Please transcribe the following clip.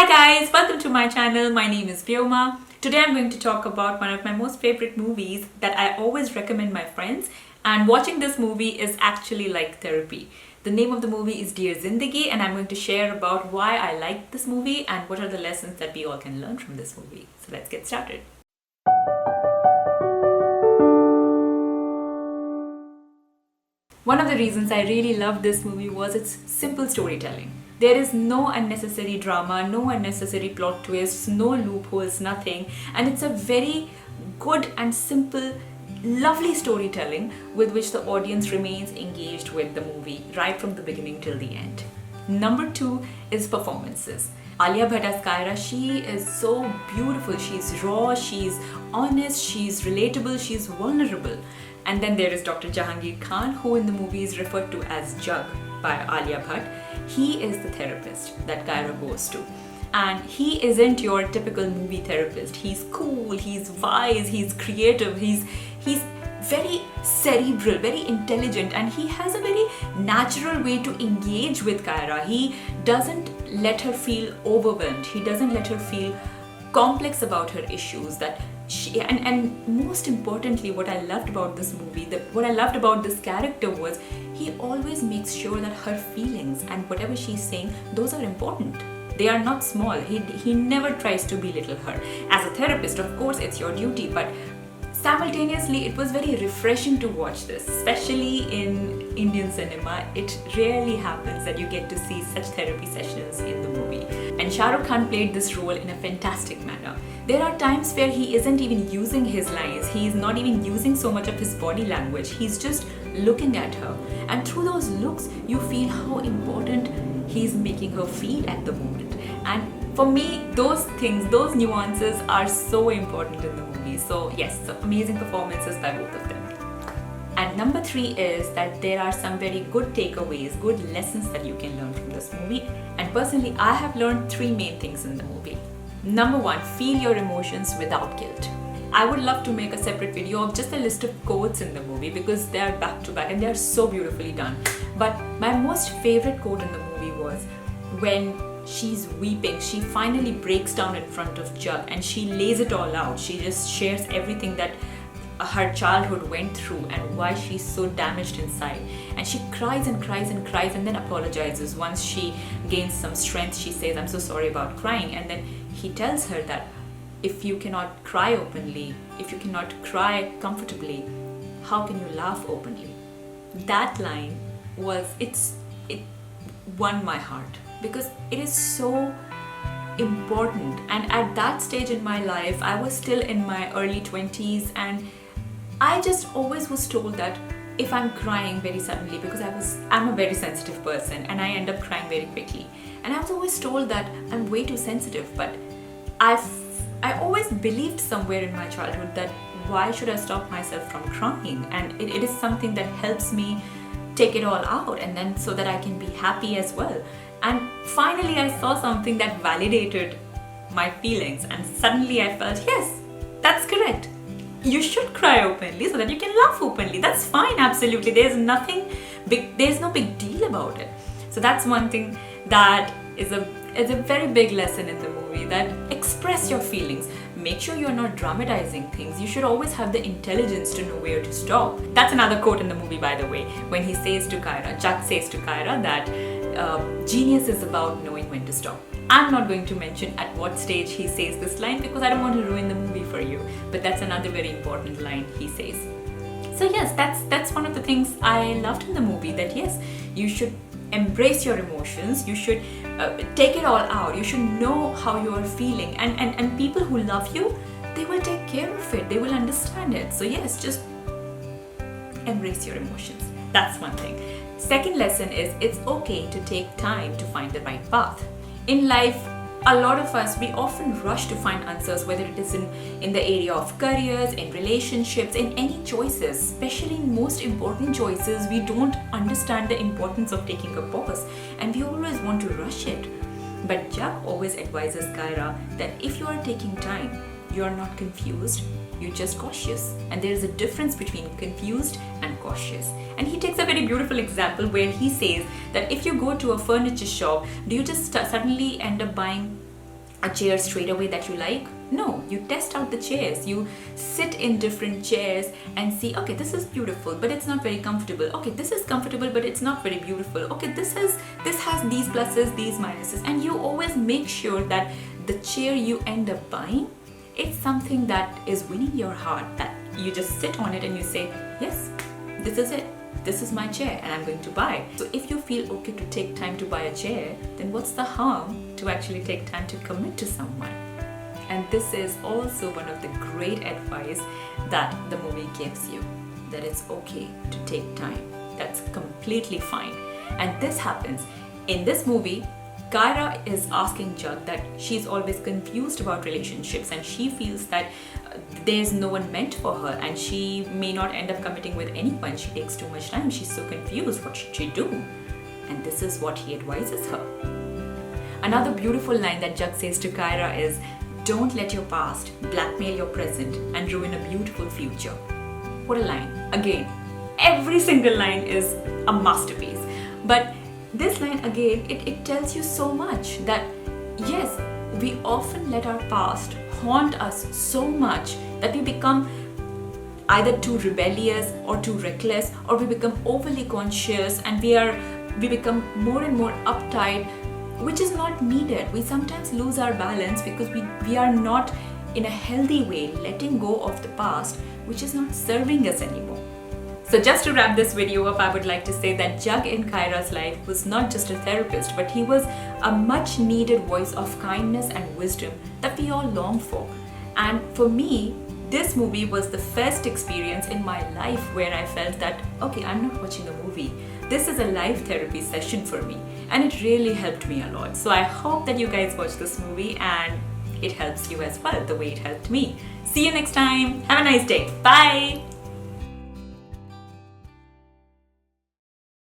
guys, welcome to my channel. My name is Vyoma. Today I'm going to talk about one of my most favorite movies that I always recommend my friends, and watching this movie is actually like therapy. The name of the movie is Dear Zindagi, and I'm going to share about why I like this movie and what are the lessons that we all can learn from this movie. So let's get started. One of the reasons I really loved this movie was its simple storytelling. There is no unnecessary drama, no unnecessary plot twists, no loopholes, nothing. And it's a very good and simple, lovely storytelling with which the audience remains engaged with the movie right from the beginning till the end. Number 2 is performances. Alia Bhatt as Kaira, she is so beautiful. She's raw, she's honest, she's relatable, she's vulnerable. And then there is Dr. Jahangir Khan, who in the movie is referred to as Jug by Alia Bhatt. He is the therapist that Kaira goes to. And he isn't your typical movie therapist. He's cool, he's wise, he's creative, he's very cerebral, very intelligent, and he has a very natural way to engage with Kaira. He doesn't let her feel overwhelmed. He doesn't let her feel complex about her issues. That she, and most importantly, what I loved about this movie, what I loved about this character was he always makes sure that her feelings and whatever she's saying, those are important. They are not small. He never tries to belittle her. As a therapist, of course, it's your duty, but simultaneously, it was very refreshing to watch this, especially in Indian cinema. It rarely happens that you get to see such therapy sessions in the movie. And Shah Rukh Khan played this role in a fantastic manner. There are times where he isn't even using his lines. He's not even using so much of his body language. He's just looking at her. And through those looks, you feel how important he's making her feel at the moment. And for me, those things, those nuances are so important in the movie. So yes, so amazing performances by both of them. And number 3 is that there are some very good takeaways, good lessons that you can learn from this movie. And personally, I have learned 3 main things in the movie. Number 1, feel your emotions without guilt. I would love to make a separate video of just a list of quotes in the movie because they are back to back and they are so beautifully done. But my most favorite quote in the movie was when she's weeping. She finally breaks down in front of Jug and she lays it all out. She just shares everything that her childhood went through and why she's so damaged inside. And she cries and cries and cries and then apologizes. Once she gains some strength, she says, "I'm so sorry about crying." And then he tells her that if you cannot cry openly, if you cannot cry comfortably, how can you laugh openly? That line it won my heart because it is so important. And at that stage in my life, I was still in my early 20s, and I just always was told that if I'm crying very suddenly, because I'm a very sensitive person and I end up crying very quickly, and I was always told that I'm way too sensitive. But I always believed somewhere in my childhood that why should I stop myself from crying? And it is something that helps me take it all out, and then so that I can be happy as well. And finally I saw something that validated my feelings, and suddenly I felt, yes, that's correct. You should cry openly so that you can laugh openly. That's fine, absolutely. There's no big deal about it. So that's one thing that is a very big lesson in the movie, that express your feelings. Make sure you're not dramatizing things. You should always have the intelligence to know where to stop. That's another quote in the movie, by the way, when he says to Kaira, Chuck says to Kaira that genius is about knowing when to stop. I'm not going to mention at what stage he says this line because I don't want to ruin the movie for you, but that's another very important line he says. So yes, that's one of the things I loved in the movie, that yes, you should embrace your emotions, you should take it all out, you should know how you are feeling, and people who love you, they will take care of it, they will understand it. So yes, just embrace your emotions. That's one thing. Second lesson is it's okay to take time to find the right path. In life, a lot of us, we often rush to find answers, whether it is in the area of careers, in relationships, in any choices, especially in most important choices. We don't understand the importance of taking a pause and we always want to rush it. But Jack always advises Kaira that if you are taking time, you are not confused, you're just cautious. And there is a difference between confused and cautious. And he takes a very beautiful example where he says that if you go to a furniture shop, do you just suddenly end up buying a chair straight away that you like. No, you test out the chairs. You sit in different chairs and see, okay, this is beautiful, but it's not very comfortable. Okay, this is comfortable, but it's not very beautiful. Okay, this has these pluses, these minuses, and you always make sure that the chair you end up buying, it's something that is winning your heart, that you just sit on it and you say, yes, this is it. This is my chair and I'm going to buy. So if you feel okay to take time to buy a chair, then what's the harm to actually take time to commit to someone? And this is also one of the great advice that the movie gives you, that it's okay to take time. That's completely fine. And this happens. In this movie, Kaira is asking Jug that she's always confused about relationships and she feels that there's no one meant for her and she may not end up committing with anyone. She takes too much time. She's so confused. What should she do? And this is what he advises her. Another beautiful line that Jug says to Kaira is, don't let your past blackmail your present and ruin a beautiful future. What a line. Again, every single line is a masterpiece. But this line again, it tells you so much that yes, we often let our past haunt us so much that we become either too rebellious or too reckless, or we become overly conscious and we become more and more uptight, which is not needed. We sometimes lose our balance because we are not in a healthy way letting go of the past, which is not serving us anymore. So just to wrap this video up, I would like to say that Jug in Kaira's life was not just a therapist, but he was a much needed voice of kindness and wisdom that we all long for. And for me, this movie was the first experience in my life where I felt that, okay, I'm not watching a movie. This is a live therapy session for me. And it really helped me a lot. So I hope that you guys watch this movie and it helps you as well, the way it helped me. See you next time. Have a nice day. Bye.